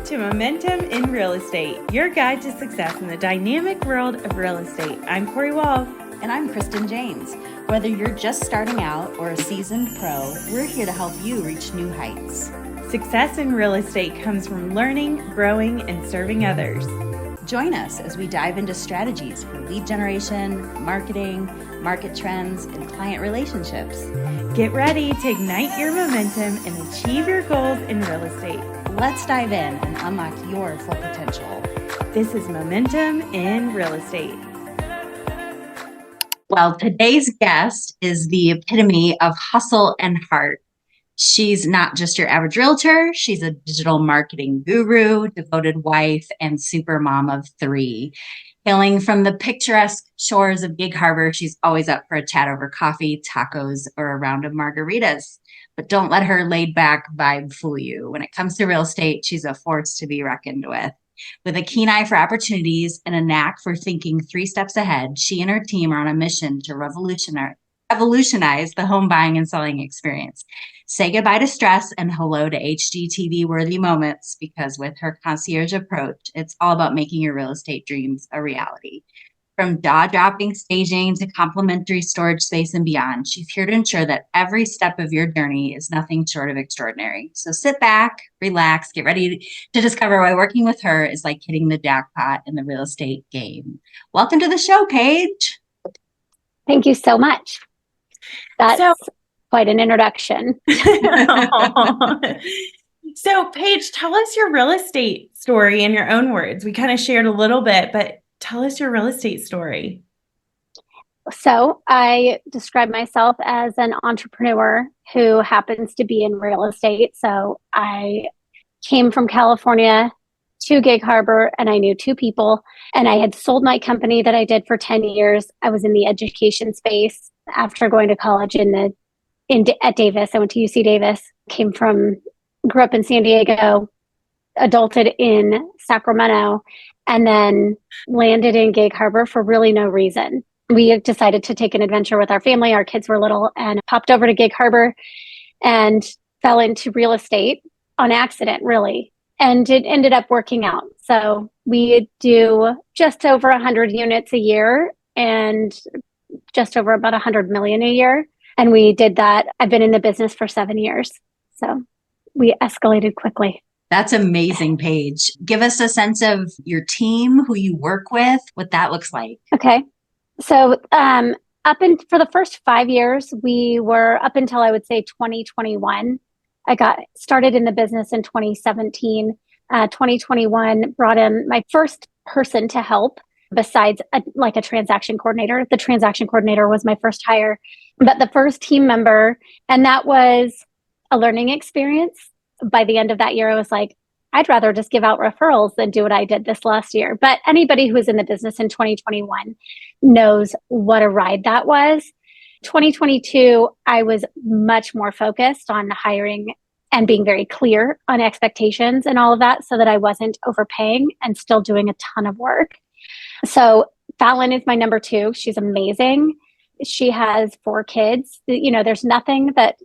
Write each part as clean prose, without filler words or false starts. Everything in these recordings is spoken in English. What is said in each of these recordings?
to Momentum in Real Estate, your guide to success in the dynamic world of real estate. I'm Corey Wall. And I'm Kristen James. Whether you're just starting out or a seasoned pro, we're here to help you reach new heights. Success in real estate comes from learning, growing, and serving others. Join us as we dive into strategies for lead generation, marketing, market trends, and client relationships. Get ready to ignite your momentum and achieve your goals in real estate. Let's dive in and unlock your full potential. This is Momentum in Real Estate. Well, today's guest is the epitome of hustle and heart. She's not just your average realtor. She's a digital marketing guru, devoted wife, and super mom of 3. Hailing from the picturesque shores of Gig Harbor, she's always up for a chat over coffee, tacos, or a round of margaritas. But don't let her laid-back vibe fool you. When it comes to real estate, she's a force to be reckoned with. With a keen eye for opportunities and a knack for thinking 3 steps ahead, she and her team are on a mission to revolutionize the home buying and selling experience. Say goodbye to stress and hello to HGTV-worthy moments, because with her concierge approach, it's all about making your real estate dreams a reality. From jaw-dropping staging to complimentary storage space and beyond, she's here to ensure that every step of your journey is nothing short of extraordinary. So sit back, relax, get ready to discover why working with her is like hitting the jackpot in the real estate game. Welcome to the show, Paige. Thank you so much. That's quite an introduction. So, Paige, tell us your real estate story in your own words. We kind of shared a little bit, but tell us your real estate story. So I describe myself as an entrepreneur who happens to be in real estate. So I came from California to Gig Harbor, and I knew 2 people, and I had sold my company that I did for 10 years. I was in the education space after going to college at Davis. I went to UC Davis, grew up in San Diego, adulted in Sacramento, and then landed in Gig Harbor for really no reason. We had decided to take an adventure with our family. Our kids were little, and popped over to Gig Harbor and fell into real estate on accident, really. And it ended up working out. So we do just over 100 units a year and just over about 100 million a year. And we did that. I've been in the business for 7 years. So we escalated quickly. That's amazing, Paige. Give us a sense of your team, who you work with, what that looks like. Okay. So for the first 5 years, we were up until I would say 2021. I got started in the business in 2017. 2021 brought in my first person to help besides a transaction coordinator. The transaction coordinator was my first hire, but the first team member, and that was a learning experience. By the end of that year, I was like, I'd rather just give out referrals than do what I did this last year. But anybody who was in the business in 2021 knows what a ride that was. 2022, I was much more focused on hiring and being very clear on expectations and all of that so that I wasn't overpaying and still doing a ton of work. So Fallon is my number 2. She's amazing. She has 4 kids. There's nothing that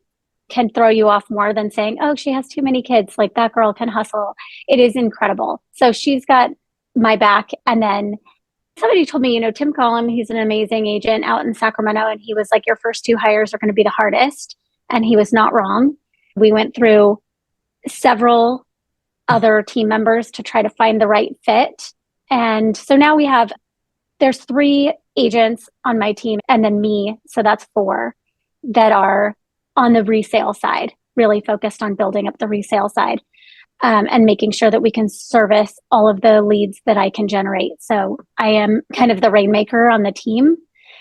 can throw you off more than saying, oh, she has too many kids. Like, that girl can hustle. It is incredible. So she's got my back. And then somebody told me, Tim Collin, he's an amazing agent out in Sacramento. And he was like, your first 2 hires are going to be the hardest. And he was not wrong. We went through several other team members to try to find the right fit. And so now there's 3 agents on my team and then me. So that's 4 that are on the resale side, really focused on building up the resale side and making sure that we can service all of the leads that I can generate. So I am kind of the rainmaker on the team.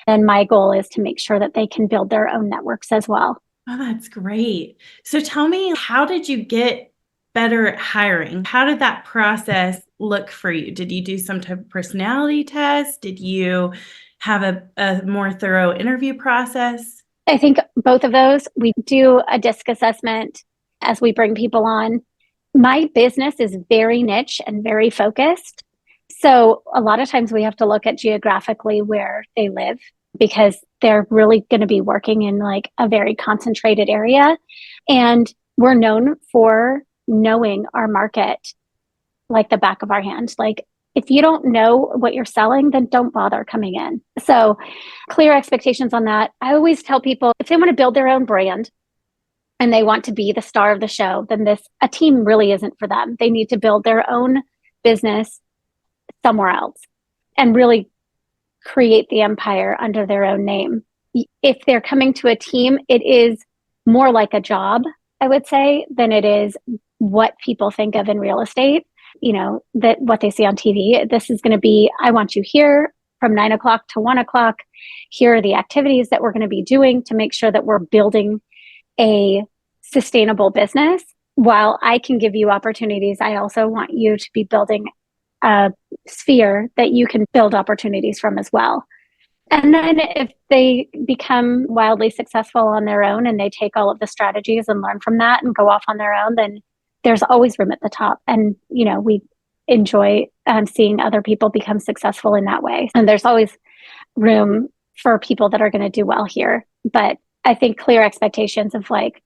And my goal is to make sure that they can build their own networks as well. Oh, that's great. So tell me, how did you get better at hiring? How did that process look for you? Did you do some type of personality test? Did you have a more thorough interview process? I think both of those. We do a DISC assessment as we bring people on. My business is very niche and very focused. So a lot of times we have to look at geographically where they live because they're really going to be working in like a very concentrated area. And we're known for knowing our market like the back of our hand. Like, if you don't know what you're selling, then don't bother coming in. So clear expectations on that. I always tell people if they want to build their own brand and they want to be the star of the show, then a team really isn't for them. They need to build their own business somewhere else and really create the empire under their own name. If they're coming to a team, it is more like a job, I would say, than it is what people think of in real estate. That what they see on TV. This is going to be, I want you here from 9 o'clock to 1 o'clock. Here are the activities that we're going to be doing to make sure that we're building a sustainable business. While I can give you opportunities, I also want you to be building a sphere that you can build opportunities from as well. And then if they become wildly successful on their own and they take all of the strategies and learn from that and go off on their own, then there's always room at the top. And, we enjoy seeing other people become successful in that way. And there's always room for people that are going to do well here. But I think clear expectations of like,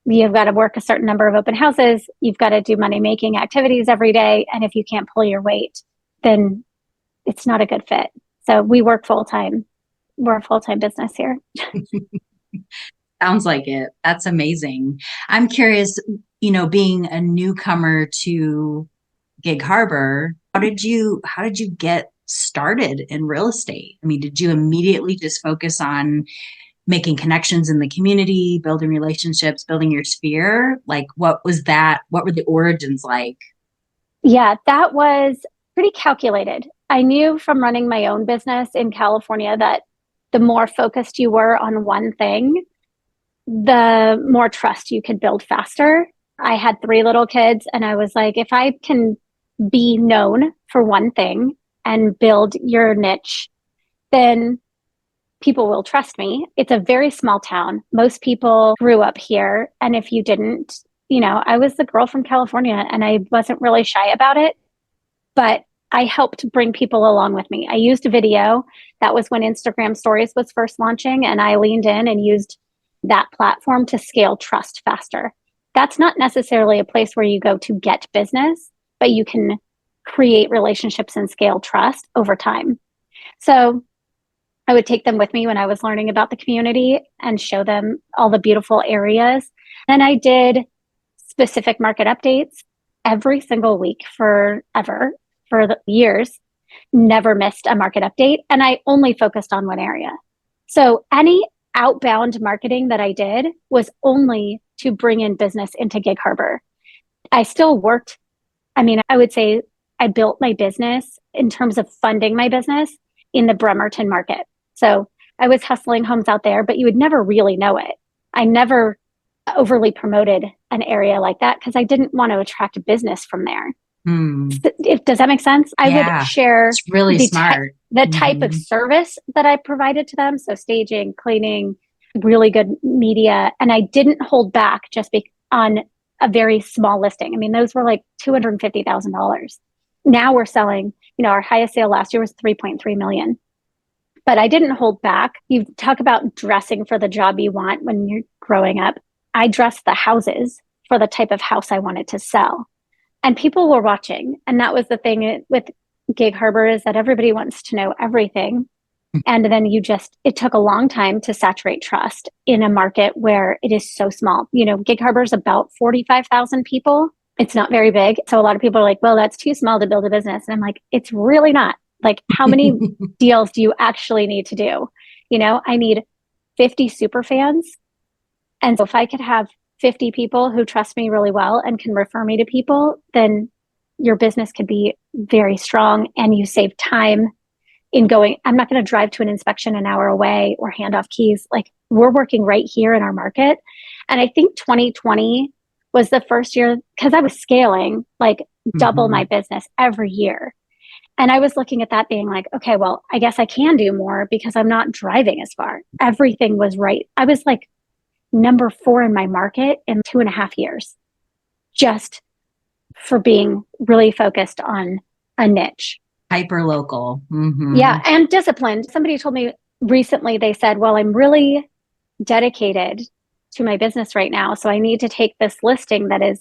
you've got to work a certain number of open houses. You've got to do money-making activities every day. And if you can't pull your weight, then it's not a good fit. So we work full-time. We're a full-time business here. Sounds like it. That's amazing. I'm curious, being a newcomer to Gig Harbor, how did you get started in real estate? I mean, did you immediately just focus on making connections in the community, building relationships, building your sphere? Like, what was that? What were the origins like? Yeah, that was pretty calculated. I knew from running my own business in California that the more focused you were on one thing, the more trust you could build faster. I had 3 little kids and I was like, if I can be known for one thing and build your niche, then people will trust me. It's a very small town. Most people grew up here. And if you didn't, I was the girl from California and I wasn't really shy about it, but I helped bring people along with me. I used a video. That was when Instagram Stories was first launching, and I leaned in and used that platform to scale trust faster. That's not necessarily a place where you go to get business, but you can create relationships and scale trust over time. So I would take them with me when I was learning about the community and show them all the beautiful areas. And I did specific market updates every single week forever, for the years, never missed a market update. And I only focused on one area. So any outbound marketing that I did was only to bring in business into Gig Harbor. I still worked. I would say I built my business in terms of funding my business in the Bremerton market. So I was hustling homes out there, but you would never really know it. I never overly promoted an area like that because I didn't want to attract business from there. Does that make sense? I would share it's really smart. The type of service that I provided to them. So staging, cleaning, really good media. And I didn't hold back just on a very small listing. Those were like $250,000. Now we're selling, our highest sale last year was 3.3 million. But I didn't hold back. You talk about dressing for the job you want when you're growing up. I dressed the houses for the type of house I wanted to sell. And people were watching. And that was the thing with Gig Harbor, is that everybody wants to know everything. And then it took a long time to saturate trust in a market where it is so small. Gig Harbor is about 45,000 people. It's not very big. So a lot of people are like, well, that's too small to build a business. And I'm like, it's really not. Like, how many deals do you actually need to do? I need 50 super fans. And so if I could have 50 people who trust me really well and can refer me to people, then your business could be very strong and you save time in going. I'm not going to drive to an inspection an hour away or hand off keys. Like, we're working right here in our market. And I think 2020 was the first year, because I was scaling like double my business every year. And I was looking at that being like, okay, well, I guess I can do more because I'm not driving as far. Everything was right. I was like number 4 in my market in 2.5 years, just for being really focused on a niche. Hyperlocal. Yeah. And disciplined. Somebody told me recently, they said, well, I'm really dedicated to my business right now. So I need to take this listing that is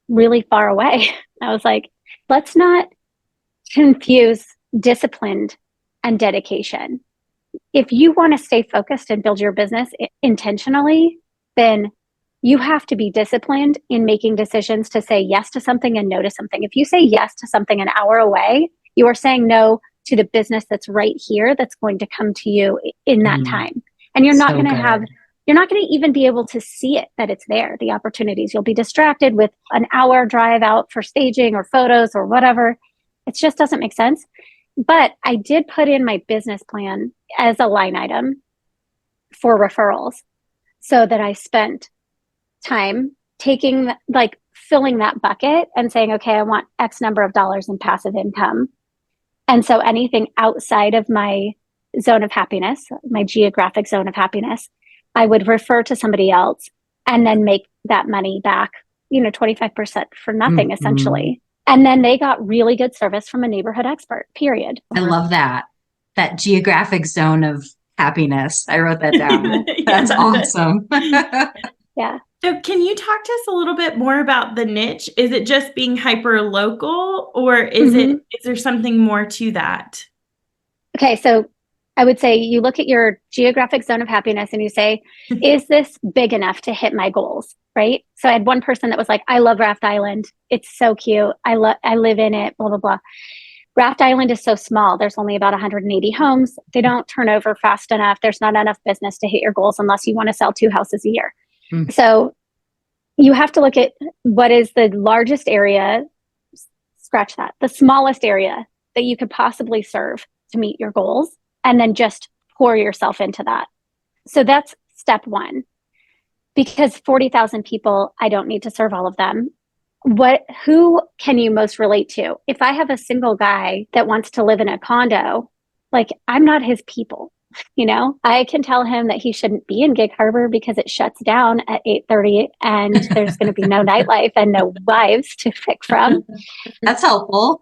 really far away. I was like, Let's not confuse disciplined and dedication. If you want to stay focused and build your business intentionally, then you have to be disciplined in making decisions to say yes to something and no to something. If you say yes to something an hour away, you are saying no to the business that's right here that's going to come to you in that time. And you're not going to have, you're not going to even be able to see it, that it's there, the opportunities. You'll be distracted with an hour drive out for staging or photos or whatever. It just doesn't make sense. But I did put in my business plan as a line item for referrals so that I spent time taking, like, filling that bucket and saying, okay, I want X number of dollars in passive income. And so anything outside of my zone of happiness, my geographic zone of happiness, I would refer to somebody else and then make that money back, 25% for nothing, essentially. And then they got really good service from a neighborhood expert, period. I love that. That geographic zone of happiness. I wrote that down. That's awesome. Yeah. So can you talk to us a little bit more about the niche? Is it just being hyper local, or is there something more to that? Okay, so I would say you look at your geographic zone of happiness and you say, is this big enough to hit my goals? Right? So I had one person that was like, I love Raft Island. It's so cute. I live in it, blah, blah, blah. Raft Island is so small. There's only about 180 homes. They don't turn over fast enough. There's not enough business to hit your goals unless you want to sell 2 houses a year. So you have to look at what is the largest area, scratch that, the smallest area that you could possibly serve to meet your goals, and then just pour yourself into that. So that's step one. Because 40,000 people, I don't need to serve all of them. Who can you most relate to? If I have a single guy that wants to live in a condo, like, I'm not his people. I can tell him that he shouldn't be in Gig Harbor because it shuts down at 8:30 and there's going to be no nightlife and no wives to pick from. That's helpful.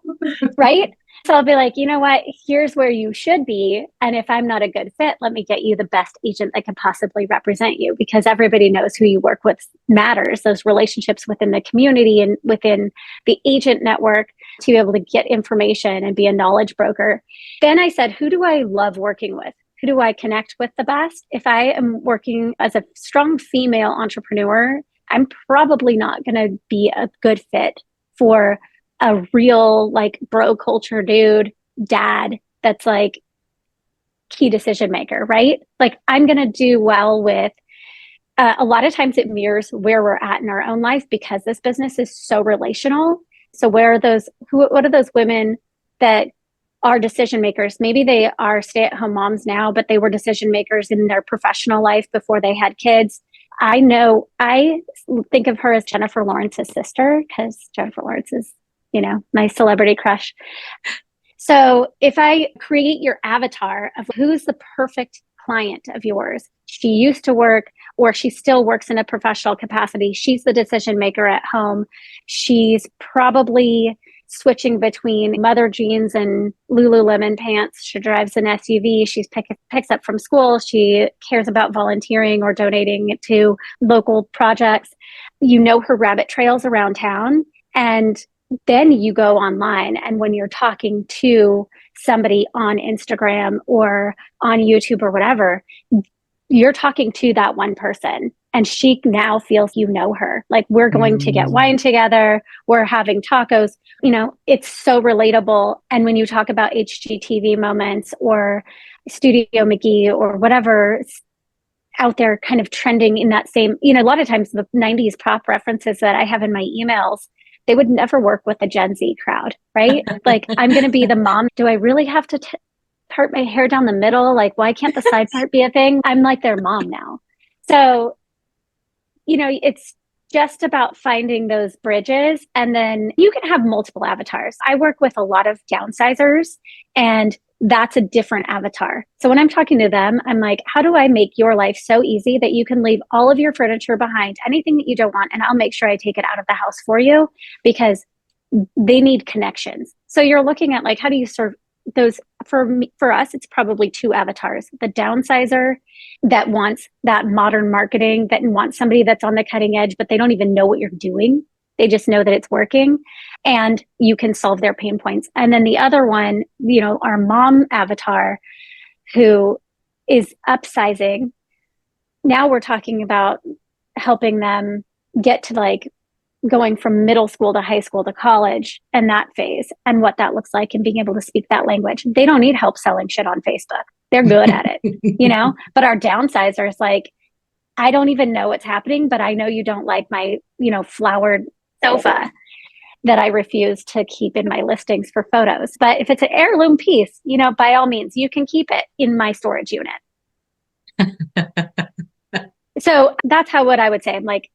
Right? So I'll be like, you know what? Here's where you should be. And if I'm not a good fit, let me get you the best agent that can possibly represent you, because everybody knows who you work with matters. Those relationships within the community and within the agent network to be able to get information and be a knowledge broker. Then I said, who do I love working with? Who do I connect with the best? If I am working as a strong female entrepreneur, I'm probably not going to be a good fit for a real, like, bro culture dude, dad, that's like key decision maker, right? Like, I'm going to do well with, a lot of times it mirrors where we're at in our own life because this business is so relational. So what are those women that are decision makers? Maybe they are stay-at-home moms now, but they were decision makers in their professional life before they had kids. I think of her as Jennifer Lawrence's sister, because Jennifer Lawrence is, my celebrity crush. So if I create your avatar of who's the perfect client of yours, she used to work or she still works in a professional capacity. She's the decision maker at home. She's probably switching between mother jeans and Lululemon pants. She drives an SUV. She picks up from school. She cares about volunteering or donating to local projects. Her rabbit trails around town. And then you go online, and when you're talking to somebody on Instagram or on YouTube or whatever, you're talking to that one person, and she now feels her. Like, we're going to get wine together, we're having tacos. It's so relatable. And when you talk about HGTV moments or Studio McGee or whatever out there kind of trending in that same, a lot of times the 90s pop references that I have in my emails, they would never work with the Gen Z crowd, right? Like, I'm going to be the mom. Do I really have to part my hair down the middle? Like, why can't the side part be a thing? I'm like their mom now. So, it's just about finding those bridges. And then you can have multiple avatars. I work with a lot of downsizers, and that's a different avatar. So when I'm talking to them, I'm like, how do I make your life so easy that you can leave all of your furniture behind, anything that you don't want, and I'll make sure I take it out of the house for you, because they need connections. So you're looking at, like, how do you serve those? For us, it's probably 2 avatars: the downsizer that wants that modern marketing, that wants somebody that's on the cutting edge, but they don't even know what you're doing. They just know that it's working and you can solve their pain points. And then the other one, our mom avatar who is upsizing. Now we're talking about helping them get to like going from middle school to high school to college and that phase and what that looks like and being able to speak that language. They don't need help selling shit on Facebook. They're good at it, but our downsizers is like, I don't even know what's happening, but I know you don't like my, flowered sofa that I refuse to keep in my listings for photos. But if it's an heirloom piece, by all means, you can keep it in my storage unit. So that's what I would say. I'm like,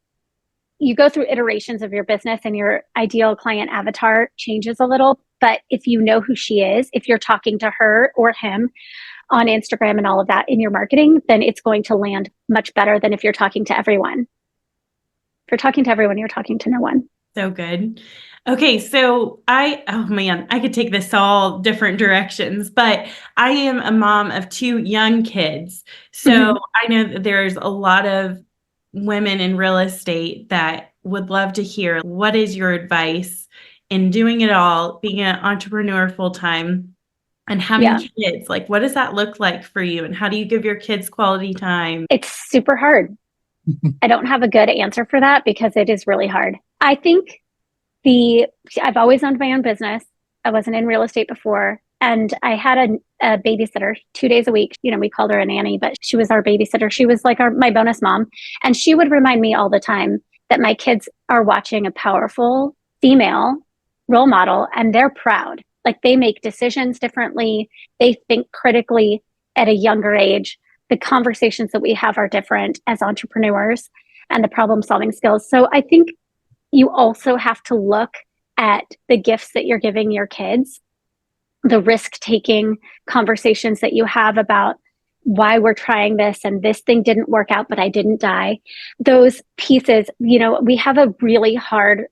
you go through iterations of your business and your ideal client avatar changes a little. But if you know who she is, if you're talking to her or him on Instagram and all of that in your marketing, then it's going to land much better than if you're talking to everyone. If you're talking to everyone, you're talking to no one. So good. Okay. So I could take this all different directions, but I am a mom of 2 young kids. So I know that there's a lot of women in real estate that would love to hear, what is your advice in doing it all, being an entrepreneur full-time and having kids? Like, what does that look like for you? And how do you give your kids quality time? It's super hard. I don't have a good answer for that because it is really hard. I think I've always owned my own business. I wasn't in real estate before. And I had a babysitter 2 days a week. We called her a nanny, but she was our babysitter. She was like my bonus mom. And she would remind me all the time that my kids are watching a powerful female role model and they're proud. Like they make decisions differently. They think critically at a younger age. The conversations that we have are different as entrepreneurs and the problem solving skills. So I think you also have to look at the gifts that you're giving your kids, the risk-taking conversations that you have about why we're trying this and this thing didn't work out, but I didn't die. Those pieces, we have a really hard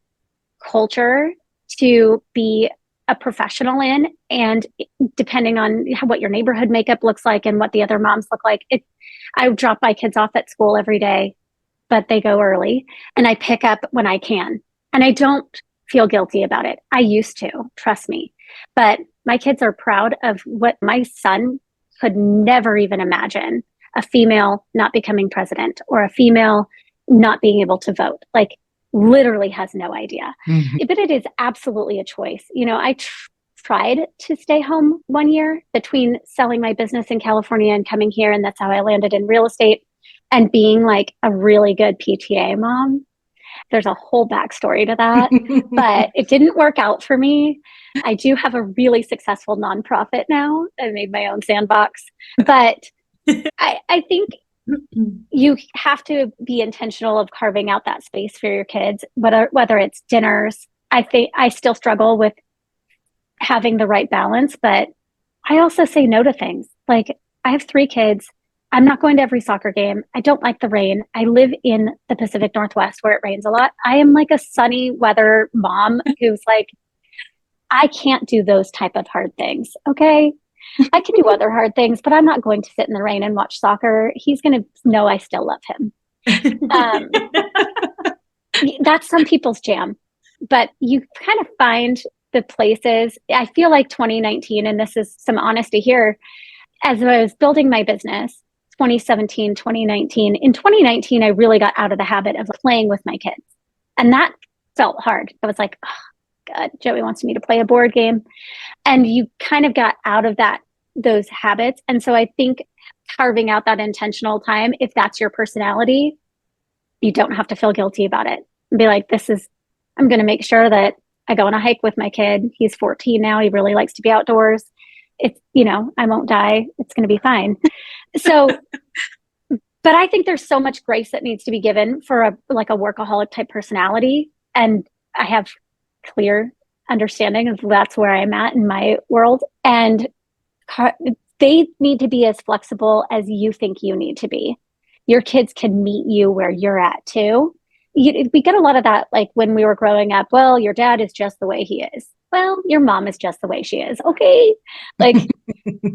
culture to be a professional in, and depending on what your neighborhood makeup looks like and what the other moms look like, I drop my kids off at school every day, but they go early and I pick up when I can. And I don't feel guilty about it. I used to, trust me. But my kids are proud of what my son could never even imagine, a female not becoming president or a female not being able to vote. Like literally has no idea. But it is absolutely a choice. I tried to stay home 1 year between selling my business in California and coming here. And that's how I landed in real estate and being like a really good PTA mom. There's a whole backstory to that, but it didn't work out for me. I do have a really successful nonprofit now. I made my own sandbox, but I think you have to be intentional of carving out that space for your kids, whether it's dinners. I think I still struggle with having the right balance, but I also say no to things. Like I have 3 kids. I'm not going to every soccer game. I don't like the rain. I live in the Pacific Northwest where it rains a lot. I am like a sunny weather mom who's like, I can't do those type of hard things. Okay. I can do other hard things, but I'm not going to sit in the rain and watch soccer. He's going to know I still love him. That's some people's jam, but you kind of find the places. I feel like 2019, and this is some honesty here, as I was building my business, 2017, 2019. In 2019, I really got out of the habit of playing with my kids. And that felt hard. I was like, oh, God, Joey wants me to play a board game. And you kind of got out of those habits. And so I think carving out that intentional time, if that's your personality, you don't have to feel guilty about it. And be like, I'm going to make sure that I go on a hike with my kid. He's 14 now. He really likes to be outdoors. It's, I won't die. It's going to be fine. So, but I think there's so much grace that needs to be given for a workaholic type personality. And I have clear understanding of that's where I'm at in my world. And they need to be as flexible as you think you need to be. Your kids can meet you where you're at too. we get a lot of that, like when we were growing up, well, your dad is just the way he is. Well, your mom is just the way she is. Okay. Like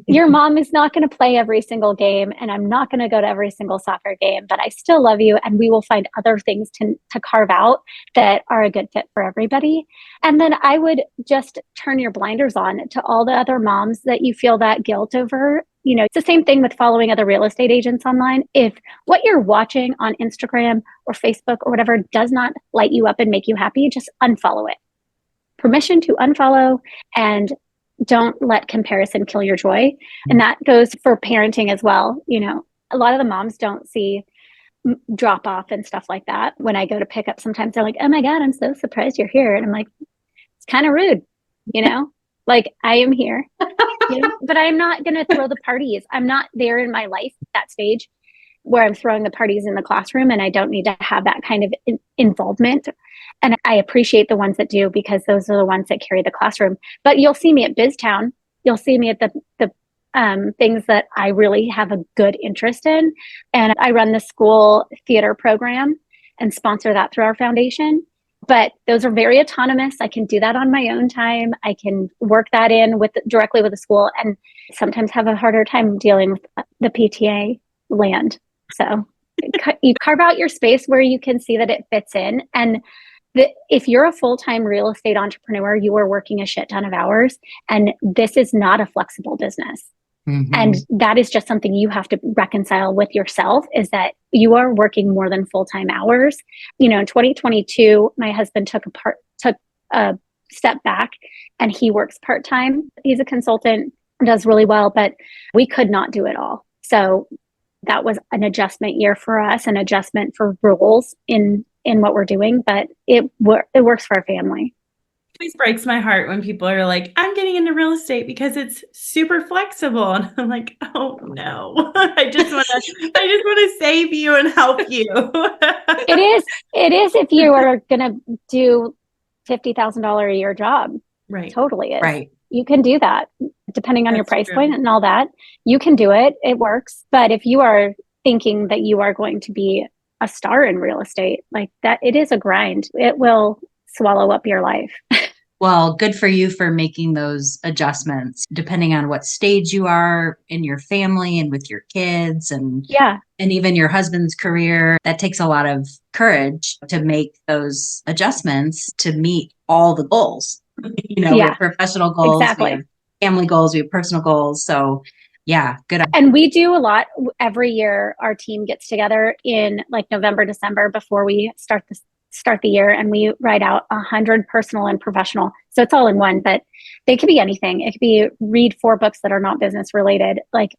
your mom is not going to play every single game, and I'm not going to go to every single soccer game, but I still love you. And we will find other things to carve out that are a good fit for everybody. And then I would just turn your blinders on to all the other moms that you feel that guilt over. It's the same thing with following other real estate agents online. If what you're watching on Instagram or Facebook or whatever does not light you up and make you happy, just unfollow it. Permission to unfollow, and don't let comparison kill your joy. And that goes for parenting as well. A lot of the moms don't see drop off and stuff like that. When I go to pick up, sometimes they're like, oh my God, I'm so surprised you're here. And I'm like, it's kind of rude, like I am here, but I'm not going to throw the parties. I'm not there in my life at that stage where I'm throwing the parties in the classroom, and I don't need to have that kind of involvement. And I appreciate the ones that do, because those are the ones that carry the classroom. But you'll see me at BizTown. You'll see me at the things that I really have a good interest in. And I run the school theater program and sponsor that through our foundation. But those are very autonomous. I can do that on my own time. I can work that in directly with the school, and sometimes have a harder time dealing with the PTA land. So you carve out your space where you can see that it fits in. And if you're a full-time real estate entrepreneur, you are working a shit ton of hours, and this is not a flexible business. Mm-hmm. And that is just something you have to reconcile with yourself, is that you are working more than full-time hours. In 2022, my husband took a step back, and he works part-time. He's a consultant, does really well, but we could not do it all. So that was an adjustment year for us, an adjustment for rules in what we're doing, but it works for our family. It always breaks my heart when people are like, I'm getting into real estate because it's super flexible. And I'm like, oh no, I just want to save you and help you. It is if you are going to do $50,000 a year job. Right. Totally is. Right. You can do that depending on your price point and all that. You can do it. It works. But if you are thinking that you are going to be a star in real estate, like that, it is a grind. It will swallow up your life. Well, good for you for making those adjustments depending on what stage you are in your family and with your kids, and even your husband's career. That takes a lot of courage to make those adjustments to meet all the goals. We have professional goals, exactly. We have family goals, we have personal goals. So good. And we do a lot every year. Our team gets together in like November, December before we start the year, and we write out 100 personal and professional. So it's all in one, but they could be anything. It could be read 4 books that are not business related, like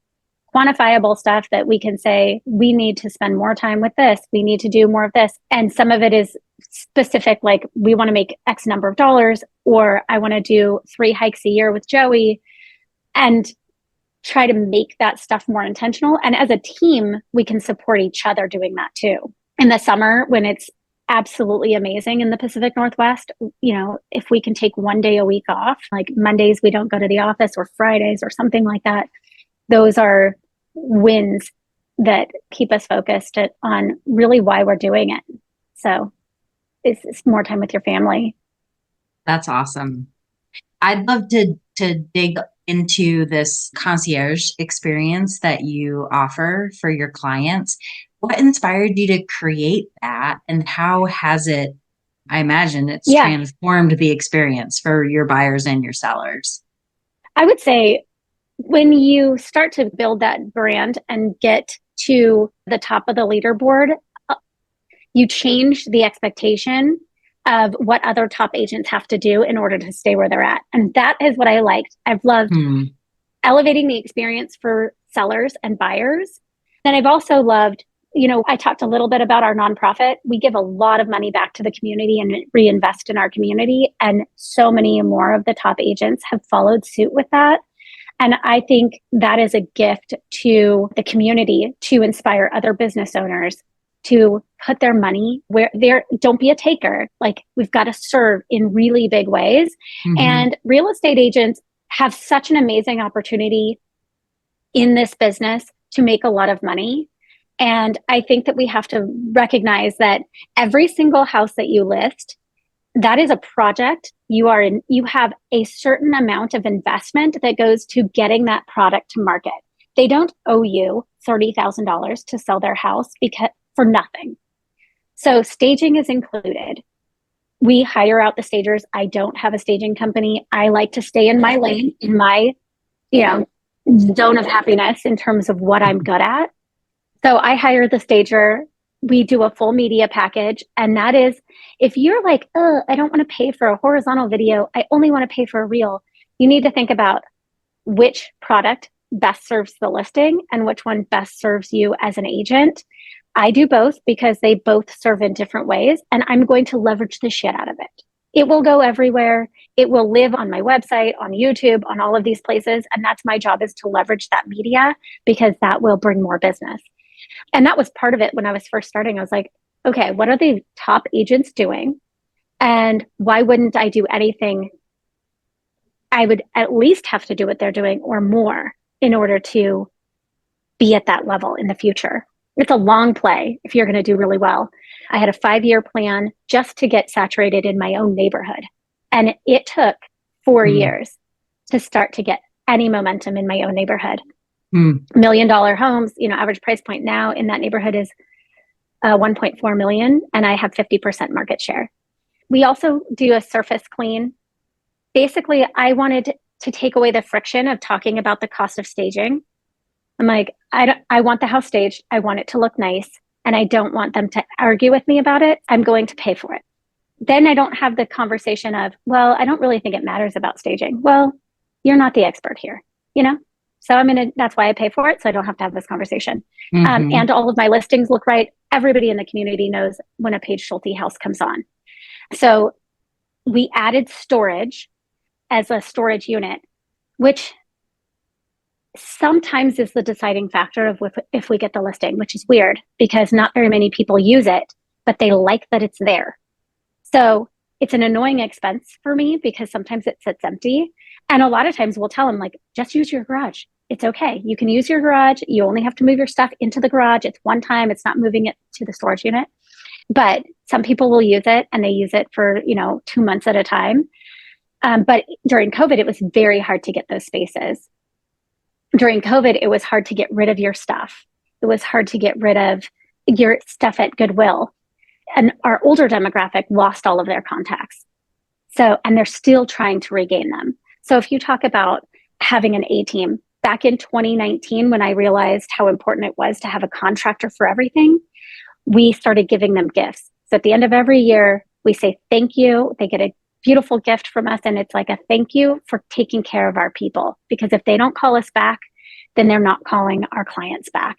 quantifiable stuff that we can say, we need to spend more time with this. We need to do more of this. And some of it is specific, like we want to make X number of dollars, or I want to do 3 hikes a year with Joey, and try to make that stuff more intentional. And as a team, we can support each other doing that too. In the summer, when it's absolutely amazing in the Pacific Northwest, if we can take one day a week off, like Mondays, we don't go to the office, or Fridays or something like that. Those are wins that keep us focused on really why we're doing it. So it's more time with your family. That's awesome. I'd love to dig into this concierge experience that you offer for your clients. What inspired you to create that, and how has it, I imagine it's transformed the experience for your buyers and your sellers? I would say when you start to build that brand and get to the top of the leaderboard, you change the expectation of what other top agents have to do in order to stay where they're at. And that is what I liked. I've loved elevating the experience for sellers and buyers. Then I've also loved, I talked a little bit about our nonprofit. We give a lot of money back to the community and reinvest in our community. And so many more of the top agents have followed suit with that. And I think that is a gift to the community to inspire other business owners to put their money where don't be a taker. Like, we've got to serve in really big ways. Mm-hmm. And real estate agents have such an amazing opportunity in this business to make a lot of money. And I think that we have to recognize that every single house that you list, that is a project. You have a certain amount of investment that goes to getting that product to market. They don't owe you $30,000 to sell their house for nothing. So staging is included. We hire out the stagers. I don't have a staging company. I like to stay in my lane, in my, zone of happiness in terms of what I'm good at. So I hire the stager. We do a full media package. And that is, if you're like, oh, I don't want to pay for a horizontal video, I only want to pay for a reel, you need to think about which product best serves the listing and which one best serves you as an agent. I do both because they both serve in different ways, and I'm going to leverage the shit out of it. It will go everywhere. It will live on my website, on YouTube, on all of these places. And that's my job, is to leverage that media, because that will bring more business. And that was part of it when I was first starting. I was like, okay, what are the top agents doing? And why wouldn't I do anything? I would at least have to do what they're doing or more in order to be at that level in the future. It's a long play if you're going to do really well. I had a 5-year plan just to get saturated in my own neighborhood. And it took 4 years to start to get any momentum in my own neighborhood. $1 million homes, average price point now in that neighborhood is 1.4 million, and I have 50% market share. We also do a surface clean. Basically, I wanted to take away the friction of talking about the cost of staging. I'm like, I want the house staged. I want it to look nice, and I don't want them to argue with me about it. I'm going to pay for it. Then I don't have the conversation of, well, I don't really think it matters about staging. Well, you're not the expert here, So that's why I pay for it. So I don't have to have this conversation. And all of my listings look right. Everybody in the community knows when a Paige Schulte house comes on. So we added storage as a storage unit, which sometimes is the deciding factor of if we get the listing, which is weird because not very many people use it, but they like that it's there. So it's an annoying expense for me because sometimes it sits empty. And a lot of times we'll tell them, like, just use your garage. It's okay. You can use your garage. You only have to move your stuff into the garage. It's one time. It's not moving it to the storage unit. But some people will use it, and they use it for, 2 months at a time. But during COVID, it was very hard to get those spaces. During COVID, it was hard to get rid of your stuff. It was hard to get rid of your stuff at Goodwill. And our older demographic lost all of their contacts. And they're still trying to regain them. So if you talk about having an A team, back in 2019, when I realized how important it was to have a contractor for everything, we started giving them gifts. So at the end of every year, we say thank you. They get a beautiful gift from us, and it's like a thank you for taking care of our people. Because if they don't call us back, then they're not calling our clients back.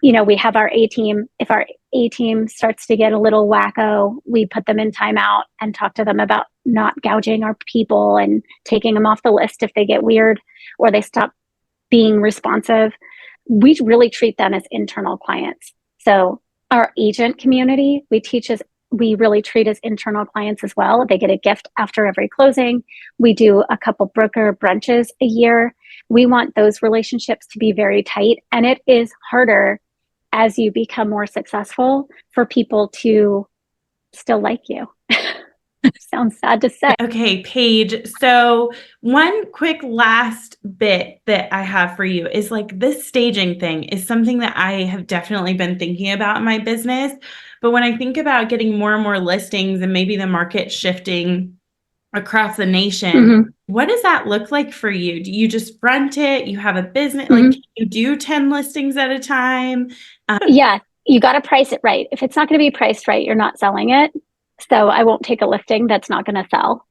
We have our A team. If our A team starts to get a little wacko, we put them in timeout and talk to them about not gouging our people and taking them off the list if they get weird or they stop being responsive. We really treat them as internal clients. So our agent community, we really treat as internal clients as well. They get a gift after every closing. We do a couple broker brunches a year. We want those relationships to be very tight. And it is harder as you become more successful for people to still like you. Sounds sad to say. Okay, Paige. So one quick last bit that I have for you is like this staging thing is something that I have definitely been thinking about in my business. But when I think about getting more and more listings and maybe the market shifting across the nation, what does that look like for you? Do you just rent it? You have a business? Like, can you do 10 listings at a time? Yeah, you got to price it right. If it's not going to be priced right, you're not selling it. So I won't take a listing that's not going to sell.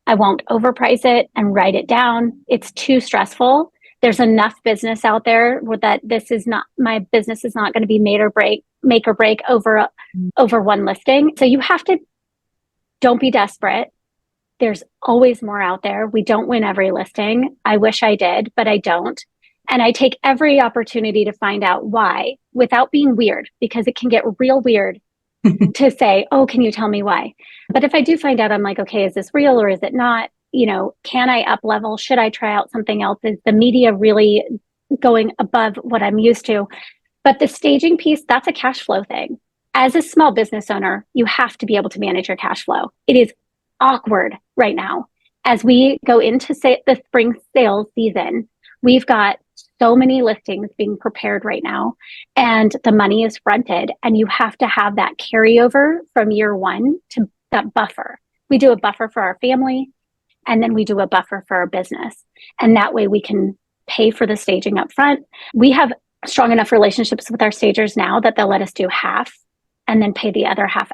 I won't overprice it and write it down. It's too stressful. There's enough business out there that my business is not going to be make or break over one listing. So you have to, don't be desperate. There's always more out there. We don't win every listing. I wish I did, but I don't. And I take every opportunity to find out why without being weird, because it can get real weird to say, oh, can you tell me why? But if I do find out, I'm like, okay, is this real or is it not? Can I up level? Should I try out something else? Is the media really going above what I'm used to? But the staging piece, that's a cash flow thing. As a small business owner, you have to be able to manage your cash flow. It is awkward right now. As we go into the spring sales season, we've got so many listings being prepared right now, and the money is fronted, and you have to have that carryover from year one to that buffer. We do a buffer for our family, and then we do a buffer for our business. And that way we can pay for the staging up front. We have strong enough relationships with our stagers now that they'll let us do half and then pay the other half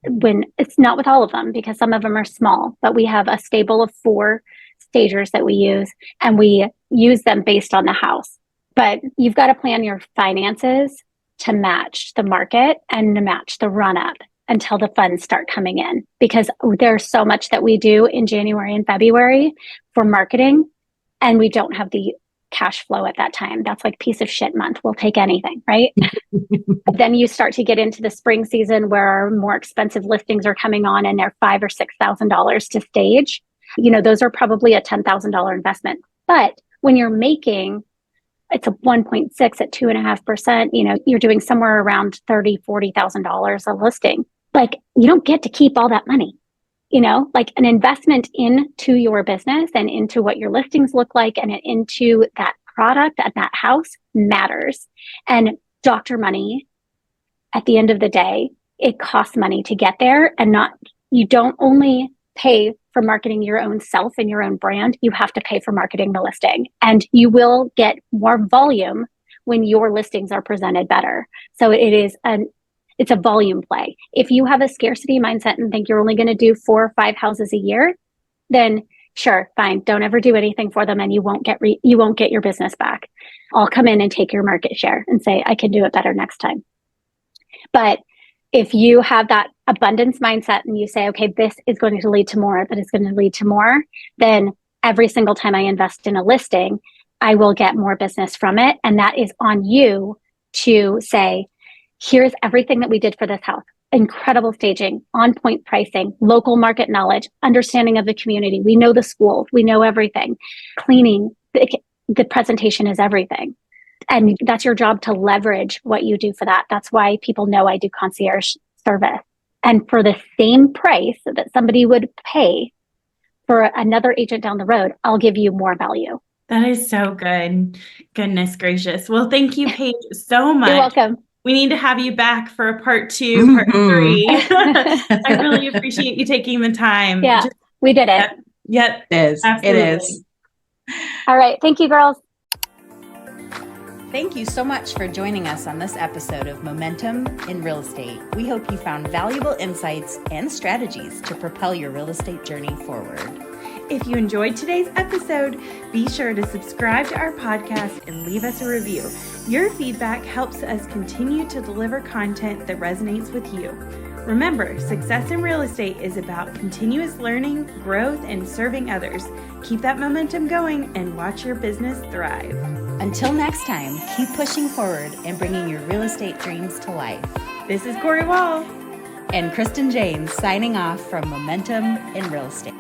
when it's not with all of them, because some of them are small, but we have a stable of 4 stagers that we use, and we use them based on the house. But you've got to plan your finances to match the market and to match the run up until the funds start coming in, because there's so much that we do in January and February for marketing, and we don't have the cash flow at that time. That's like piece of shit month. We'll take anything, right? Then you start to get into the spring season where our more expensive listings are coming on, and they're $5,000 or $6,000 to stage. Those are probably a $10,000 investment. But when you're making, it's a 1.6 at 2.5%, you're doing somewhere around $30,000, $40,000 a listing. Like, you don't get to keep all that money. Like an investment into your business and into what your listings look like and into that product at that house matters. And doctor money, at the end of the day, it costs money to get there, and you don't only pay for marketing your own self and your own brand, you have to pay for marketing the listing, and you will get more volume when your listings are presented better. So it's a volume play. If you have a scarcity mindset and think you're only going to do 4 or 5 houses a year, then sure, fine. Don't ever do anything for them, and you won't get your business back. I'll come in and take your market share and say, I can do it better next time. But if you have that abundance mindset and you say, okay, this is going to lead to more, that is going to lead to more, then every single time I invest in a listing, I will get more business from it. And that is on you to say, here's everything that we did for this house. Incredible staging, on-point pricing, local market knowledge, understanding of the community. We know the schools, we know everything. Cleaning, the presentation is everything. And that's your job to leverage what you do for that. That's why people know I do concierge service. And for the same price that somebody would pay for another agent down the road, I'll give you more value. That is so good. Goodness gracious. Well, thank you, Paige, so much. You're welcome. We need to have you back for a part 2, part 3. I really appreciate you taking the time. Yeah, we did it. Yep. It is. Absolutely. It is. All right. Thank you, girls. Thank you so much for joining us on this episode of Momentum in Real Estate. We hope you found valuable insights and strategies to propel your real estate journey forward. If you enjoyed today's episode, be sure to subscribe to our podcast and leave us a review. Your feedback helps us continue to deliver content that resonates with you. Remember, success in real estate is about continuous learning, growth, and serving others. Keep that momentum going and watch your business thrive. Until next time, keep pushing forward and bringing your real estate dreams to life. This is Corey Wall and Kristen James signing off from Momentum in Real Estate.